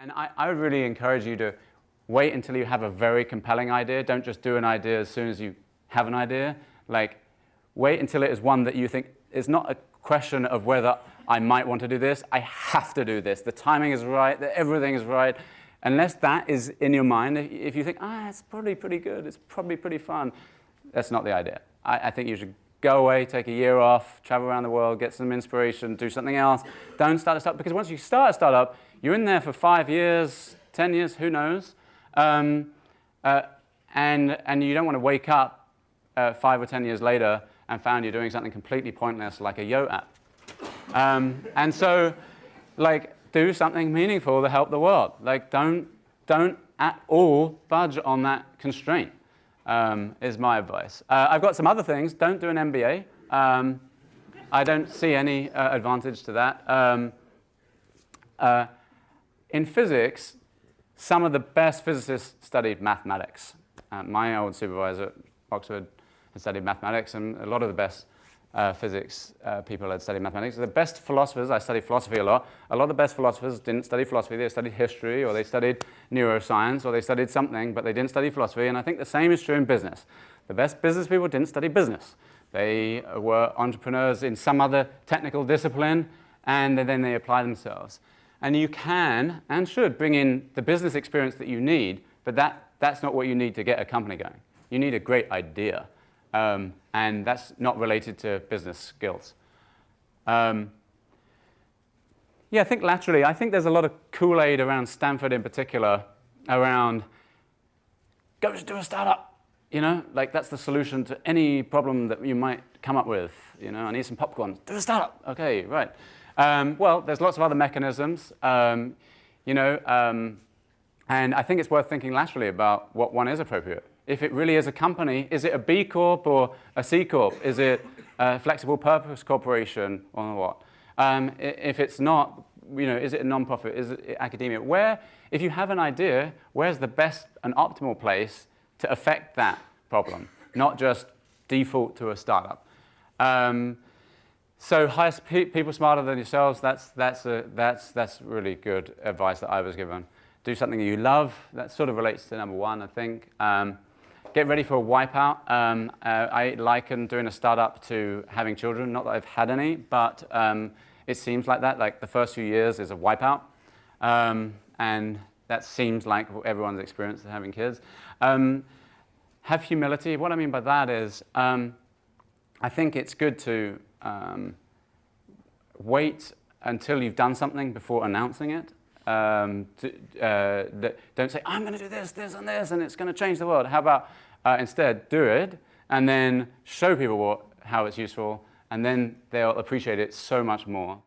And I would really encourage you to wait until you have a very compelling idea. Don't just do an idea as soon as you have an idea. Like, wait until it is one that you think is not a question of whether I might want to do this. I have to do this. The timing is right. Everything is right. Unless that is in your mind, if you think, it's probably pretty good, it's probably pretty fun, that's not the idea. I think you should go away, take a year off, travel around the world, get some inspiration, do something else. Don't start a startup, because once you start a startup, you're in there for 5 years, 10 years, who knows? And you don't want to wake up 5 or 10 years later and find you're doing something completely pointless like a Yo app. And so, like, do something meaningful to help the world. Like, don't at all budge on that constraint, is my advice. I've got some other things. Don't do an MBA. I don't see any advantage to that. In physics, some of the best physicists studied mathematics. My old supervisor at Oxford had studied mathematics, and a lot of the best physics people had studied mathematics. The best philosophers, I studied philosophy a lot of the best philosophers didn't study philosophy. They studied history, or they studied neuroscience, or they studied something, but they didn't study philosophy. And I think the same is true in business. The best business people didn't study business. They were entrepreneurs in some other technical discipline, and then they apply themselves. And you can and should bring in the business experience that you need, but that's not what you need to get a company going. You need a great idea. And that's not related to business skills. Yeah, I think laterally, I think there's a lot of Kool-Aid around Stanford in particular, around go just do a startup. You know, like that's the solution to any problem that you might come up with. You know, I need some popcorn. Do a startup. Okay, right. Well, there's lots of other mechanisms. You know, and I think it's worth thinking laterally about what one is appropriate. If it really is a company, is it a B Corp or a C Corp? Is it a flexible purpose corporation or what? If it's not, you know, is it a non-profit? Is it academia? If you have an idea, where's the best and optimal place to affect that problem, not just default to a startup? So hire people smarter than yourselves. That's really good advice that I was given. Do something you love. That sort of relates to number one, I think. Get ready for a wipeout. I liken doing a startup to having children. Not that I've had any, but it seems like that. Like the first few years is a wipeout, and that seems like everyone's experience of having kids. Have humility. What I mean by that is, I think it's good to wait until you've done something before announcing it. Don't say, I'm going to do this, this, and this, and it's going to change the world. How about instead do it, and then show people how it's useful, and then they'll appreciate it so much more.